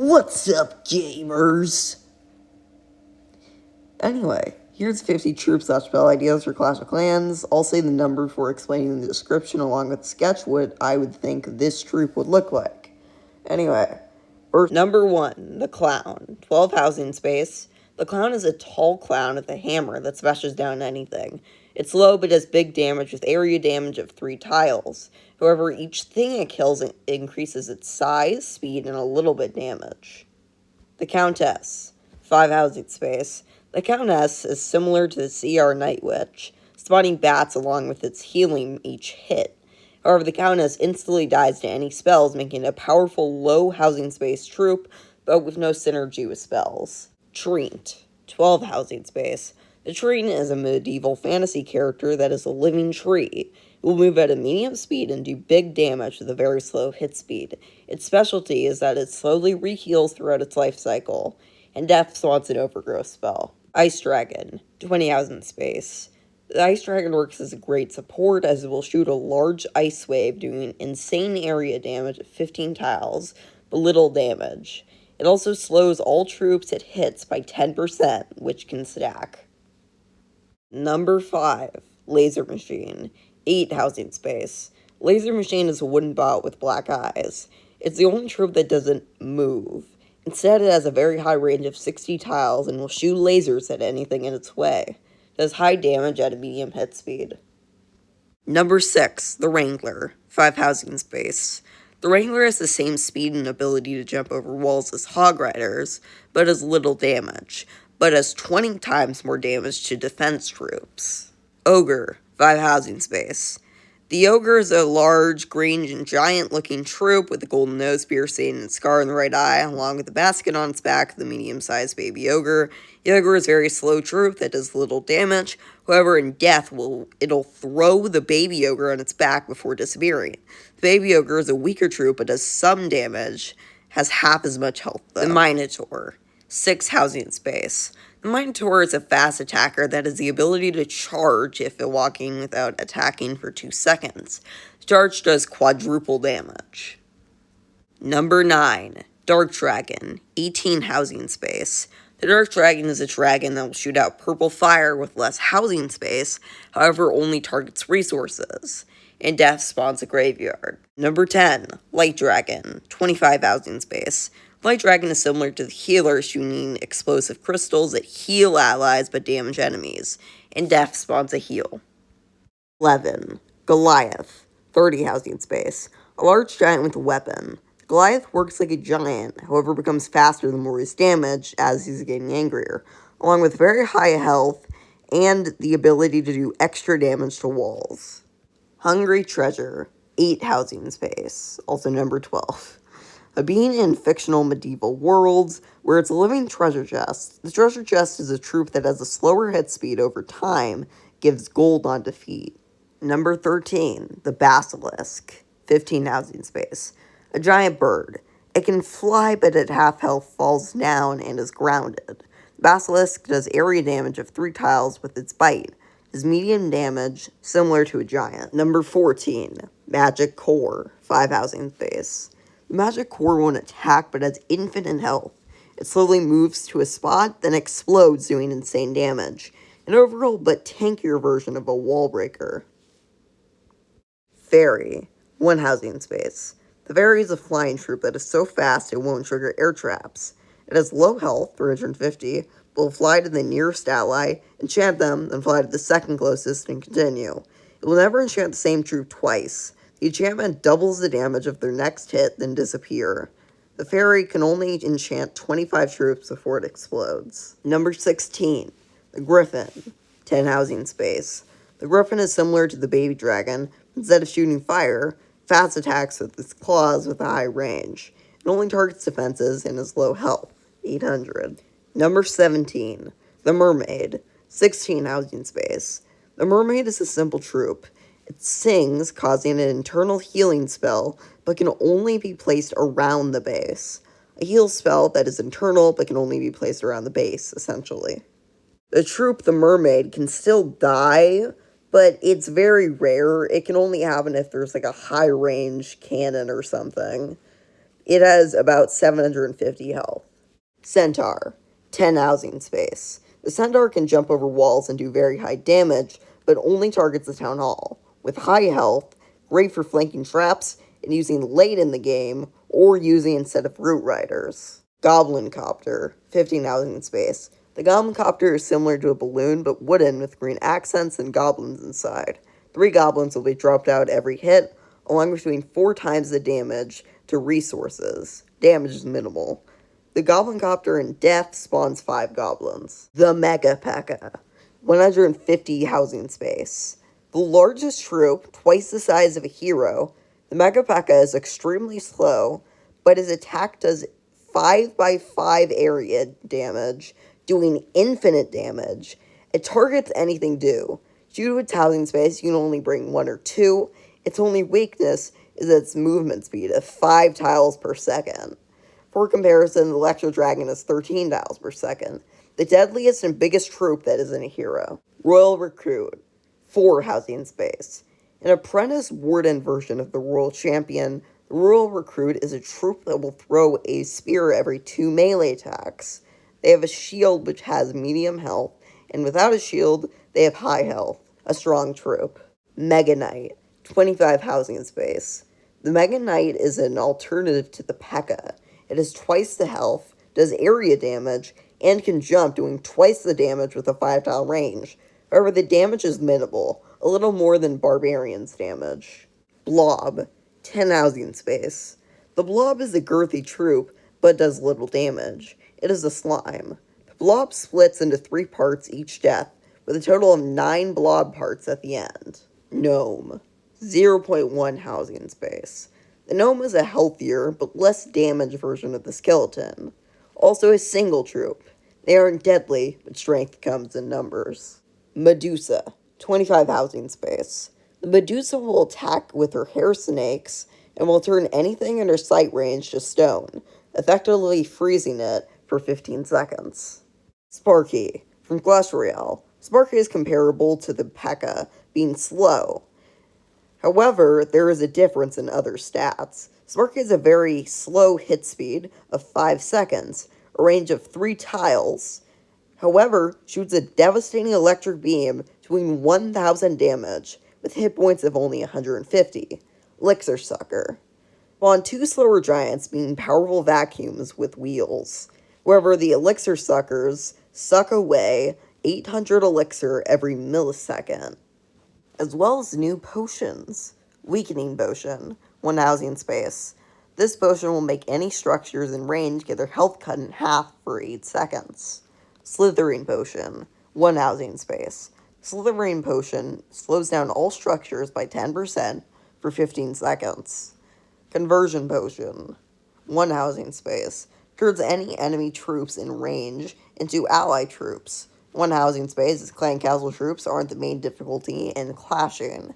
What's up, gamers? Anyway, here's 50 troop/spell ideas for Clash of Clans. I'll say the number before explaining the description along with sketch what I would think this troop would look like. Anyway, first, number 1, the Clown. 12 housing space. The Clown is a tall clown with a hammer that smashes down anything. It's low but does big damage with area damage of 3 tiles. However, each thing it kills increases its size, speed, and a little bit damage. The Countess. 5 housing space. The Countess is similar to the CR Night Witch, spawning bats along with its healing each hit. However, the Countess instantly dies to any spells, making it a powerful low housing space troop, but with no synergy with spells. Treant. 12 housing space. The Treant is a medieval fantasy character that is a living tree. It will move at a medium speed and do big damage with a very slow hit speed. Its specialty is that it slowly re-heals throughout its life cycle, and death spawns an overgrowth spell. Ice Dragon. 20 housing space. The Ice Dragon works as a great support as it will shoot a large ice wave doing insane area damage at 15 tiles, but little damage. It also slows all troops it hits by 10%, which can stack. Number 5, Laser Machine. 8 housing space. Laser Machine is a wooden bot with black eyes. It's the only troop that doesn't move. Instead, it has a very high range of 60 tiles and will shoot lasers at anything in its way. It does high damage at a medium hit speed. Number 6, the Wrangler. 5 housing space. The Wrangler has the same speed and ability to jump over walls as Hog Riders, but has little damage, but has 20 times more damage to defense troops. Ogre. 5 housing space. The Ogre is a large, green, and giant-looking troop with a golden nose piercing and scar in the right eye, along with a basket on its back of the medium-sized baby Ogre. The Ogre is a very slow troop that does little damage. However, in death, it'll throw the baby Ogre on its back before disappearing. The baby Ogre is a weaker troop but does some damage, has half as much health though. The Minotaur. 6 housing space. The Minotaur is a fast attacker that has the ability to charge if it walking without attacking for 2 seconds. The charge does quadruple damage. Number 9, Dark Dragon. 18 housing space. The Dark Dragon is a dragon that will shoot out purple fire with less housing space, however only targets resources. In death spawns a graveyard. Number 10, Light Dragon. 25 housing space. Light Dragon is similar to the Healer, shooting explosive crystals that heal allies but damage enemies. In death spawns a heal. 11. Goliath. 30 housing space. A large giant with a weapon. Goliath works like a giant, however becomes faster the more he's damaged as he's getting angrier, along with very high health and the ability to do extra damage to walls. Hungry Treasure. 8 housing space. Also number 12. A being in fictional medieval worlds, where it's a living treasure chest. The treasure chest is a troop that has a slower hit speed over time, gives gold on defeat. Number 13, the Basilisk. 15 housing space. A giant bird. It can fly, but at half health falls down and is grounded. The Basilisk does area damage of 3 tiles with its bite. It is medium damage, similar to a giant. Number 14, Magic Core. 5 housing space. The Magic Core won't attack, but has infinite health. It slowly moves to a spot, then explodes, doing insane damage. An overall but tankier version of a wall breaker. Fairy. 1 housing space. The Fairy is a flying troop that is so fast it won't trigger air traps. It has low health, 350, but will fly to the nearest ally, enchant them, then fly to the second closest and continue. It will never enchant the same troop twice. The enchantment doubles the damage of their next hit, then disappear. The Fairy can only enchant 25 troops before it explodes. Number 16, the Griffin. 10 housing space. The Griffin is similar to the baby dragon. Instead of shooting fire, fast attacks with its claws with a high range. It only targets defenses and has low health, 800. Number 17, the Mermaid. 16 housing space. The Mermaid is a simple troop. It sings, causing an internal healing spell, but can only be placed around the base. A heal spell that is internal, but can only be placed around the base, essentially. The troop, the Mermaid, can still die, but it's very rare. It can only happen if there's like a high-range cannon or something. It has about 750 health. Centaur, 10 housing space. The Centaur can jump over walls and do very high damage, but only targets the town hall. With high health, great for flanking traps and using late in the game, or using instead of root riders. Goblin Copter, 15 housing space. The Goblin Copter is similar to a balloon, but wooden with green accents and goblins inside. 3 goblins will be dropped out every hit, along with doing 4 times the damage to resources. Damage is minimal. The Goblin Copter in Death spawns 5 goblins. The Mega P.E.K.K.A. 150 housing space. The largest troop, twice the size of a hero, the Mega P.E.K.K.A. is extremely slow, but his attack does 5x5 area damage, doing infinite damage. It targets anything due. Due to its housing space, you can only bring 1 or 2. Its only weakness is its movement speed of 5 tiles per second. For comparison, the Electro Dragon is 13 tiles per second, the deadliest and biggest troop that isn't a hero. Royal Recruit, 4 housing space. An apprentice warden version of the Royal Champion, the Royal Recruit is a troop that will throw a spear every 2 melee attacks. They have a shield which has medium health, and without a shield, they have high health. A strong troop. Mega Knight, 25 housing space. The Mega Knight is an alternative to the P.E.K.K.A. It has twice the health, does area damage, and can jump, doing twice the damage with a 5-tile range. However, the damage is minimal, a little more than Barbarian's damage. Blob, 10 housing space. The Blob is a girthy troop, but does little damage. It is a slime. The Blob splits into 3 parts each death, with a total of 9 Blob parts at the end. Gnome, 0.1 housing space. The Gnome is a healthier, but less damaged version of the Skeleton. Also a single troop. They aren't deadly, but strength comes in numbers. Medusa, 25 housing space. The Medusa will attack with her hair snakes, and will turn anything in her sight range to stone, effectively freezing it for 15 seconds. Sparky, from Clash Royale. Sparky is comparable to the P.E.K.K.A, being slow. However, there is a difference in other stats. Sparky has a very slow hit speed of 5 seconds, a range of 3 tiles. However, shoots a devastating electric beam doing 1,000 damage, with hit points of only 150. Elixir Sucker. Spawn 2 slower giants being powerful vacuums with wheels. However, the Elixir Suckers suck away 800 elixir every millisecond. As well as new potions. Weakening Potion, 1 housing space. This potion will make any structures in range get their health cut in half for 8 seconds. Slithering Potion, 1 housing space. Slithering Potion slows down all structures by 10% for 15 seconds. Conversion Potion, 1 housing space. Turns any enemy troops in range into ally troops. 1 housing space, as clan castle troops aren't the main difficulty in clashing.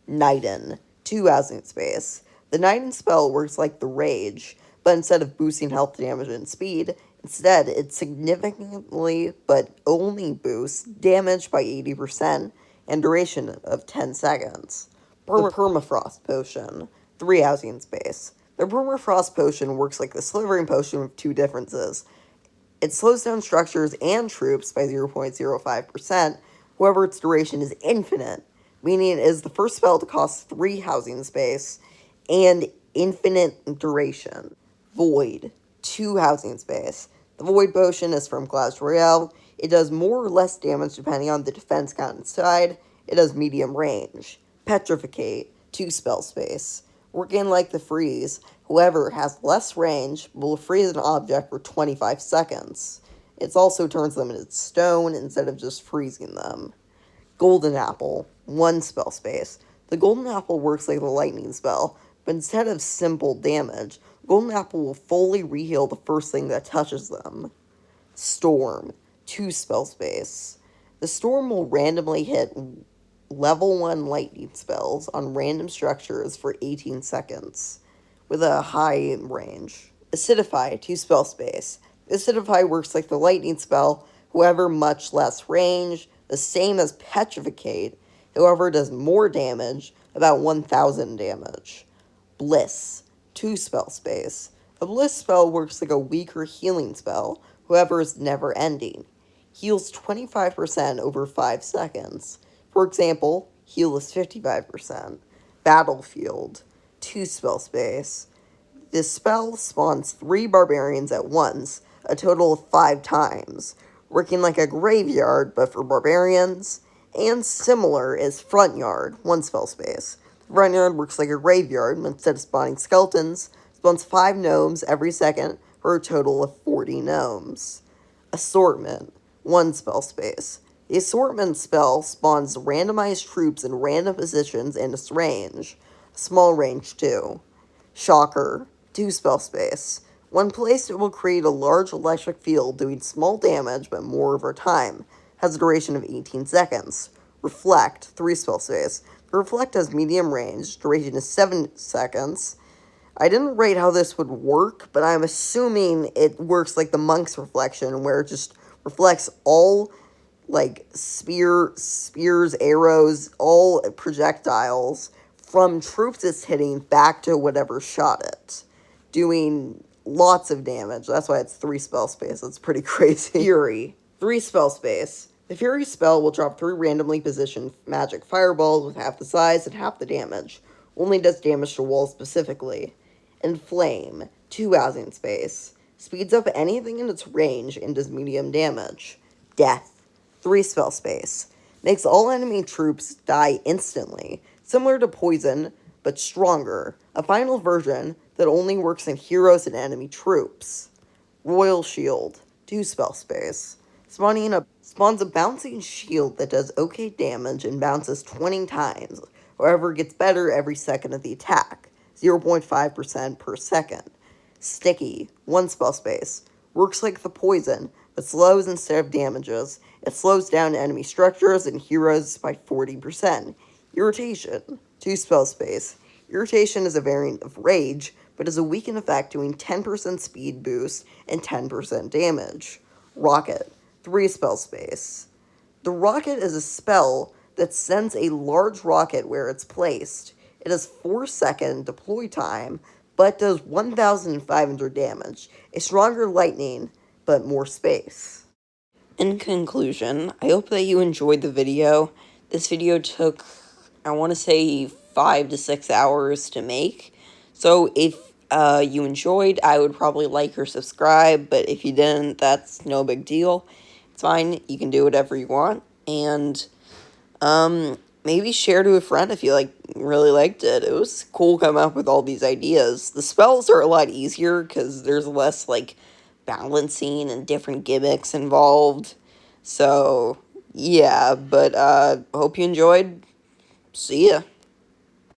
Knighten, 2 housing space. The Knighten spell works like the Rage, but instead of boosting health damage and speed, instead it significantly, but only boosts damage by 80% and duration of 10 seconds. The Permafrost Potion, 3 housing space. The Permafrost Potion works like the Slithering Potion with 2 differences. It slows down structures and troops by 0.05%, however its duration is infinite, meaning it is the first spell to cost 3 housing space and infinite duration. Void, 2 housing space. The Void Potion is from Clash Royale. It does more or less damage depending on the defense count inside. It has medium range. Petrificate, 2 spell space. Working like the Freeze, however, it has less range, but will freeze an object for 25 seconds. It also turns them into stone instead of just freezing them. Golden Apple, 1 spell space. The Golden Apple works like the Lightning spell, but instead of simple damage, Golden Apple will fully reheal the first thing that touches them. Storm, 2 spell space. The Storm will randomly hit level 1 lightning spells on random structures for 18 seconds, with a high range. Acidify, 2 spell space. Acidify works like the lightning spell, however much less range, the same as Petrificate, however does more damage, about 1,000 damage. Bliss, 2 spell space. A bliss spell works like a weaker healing spell, however is never ending. Heals 25% over 5 seconds. For example, heal is 55%. Battlefield, 2 spell space. This spell spawns 3 barbarians at once, a total of 5 times, working like a graveyard but for barbarians, and similar is Front Yard, 1 spell space. Front Yard works like a graveyard, but instead of spawning skeletons, spawns 5 gnomes every second for a total of 40 gnomes. Assortment, 1 spell space. The assortment spell spawns randomized troops in random positions and its range. Small range too. Shocker, 2 spell space. When placed, it will create a large electric field doing small damage but more over time. Has a duration of 18 seconds. Reflect, 3 spell space. The Reflect has medium range, duration is 7 seconds. I didn't rate how this would work, but I'm assuming it works like the Monk's Reflection, where it just reflects all like spears, arrows, all projectiles from troops it's hitting back to whatever shot it, doing lots of damage. That's why it's 3 spell space. That's pretty crazy. Fury, 3 spell space. The Fury spell will drop 3 randomly positioned magic fireballs with half the size and half the damage. Only does damage to walls specifically. Inflame, 2 housing space. Speeds up anything in its range and does medium damage. Death, 3 spell space. Makes all enemy troops die instantly, similar to Poison, but stronger. A final version that only works in heroes and enemy troops. Royal Shield, 2 spell space. Spawns a bouncing shield that does okay damage and bounces 20 times. However, it gets better every second of the attack, 0.5% per second. Sticky, 1 spell space. Works like the Poison, but slows instead of damages. It slows down enemy structures and heroes by 40%. Irritation, 2 spell space. Irritation is a variant of Rage, but is a weakened effect doing 10% speed boost and 10% damage. Rocket, 3 spell space. The rocket is a spell that sends a large rocket where it's placed. It has 4-second deploy time, but does 1,500 damage. A stronger lightning, but more space. In conclusion, I hope that you enjoyed the video. This video took, I want to say, 5 to 6 hours to make. So if you enjoyed, I would probably like or subscribe, but if you didn't, that's no big deal. It's fine, you can do whatever you want, and maybe share to a friend if you really liked it. It was cool coming up with all these ideas. The spells are a lot easier because there's less balancing and different gimmicks involved. So yeah, but hope you enjoyed. See ya.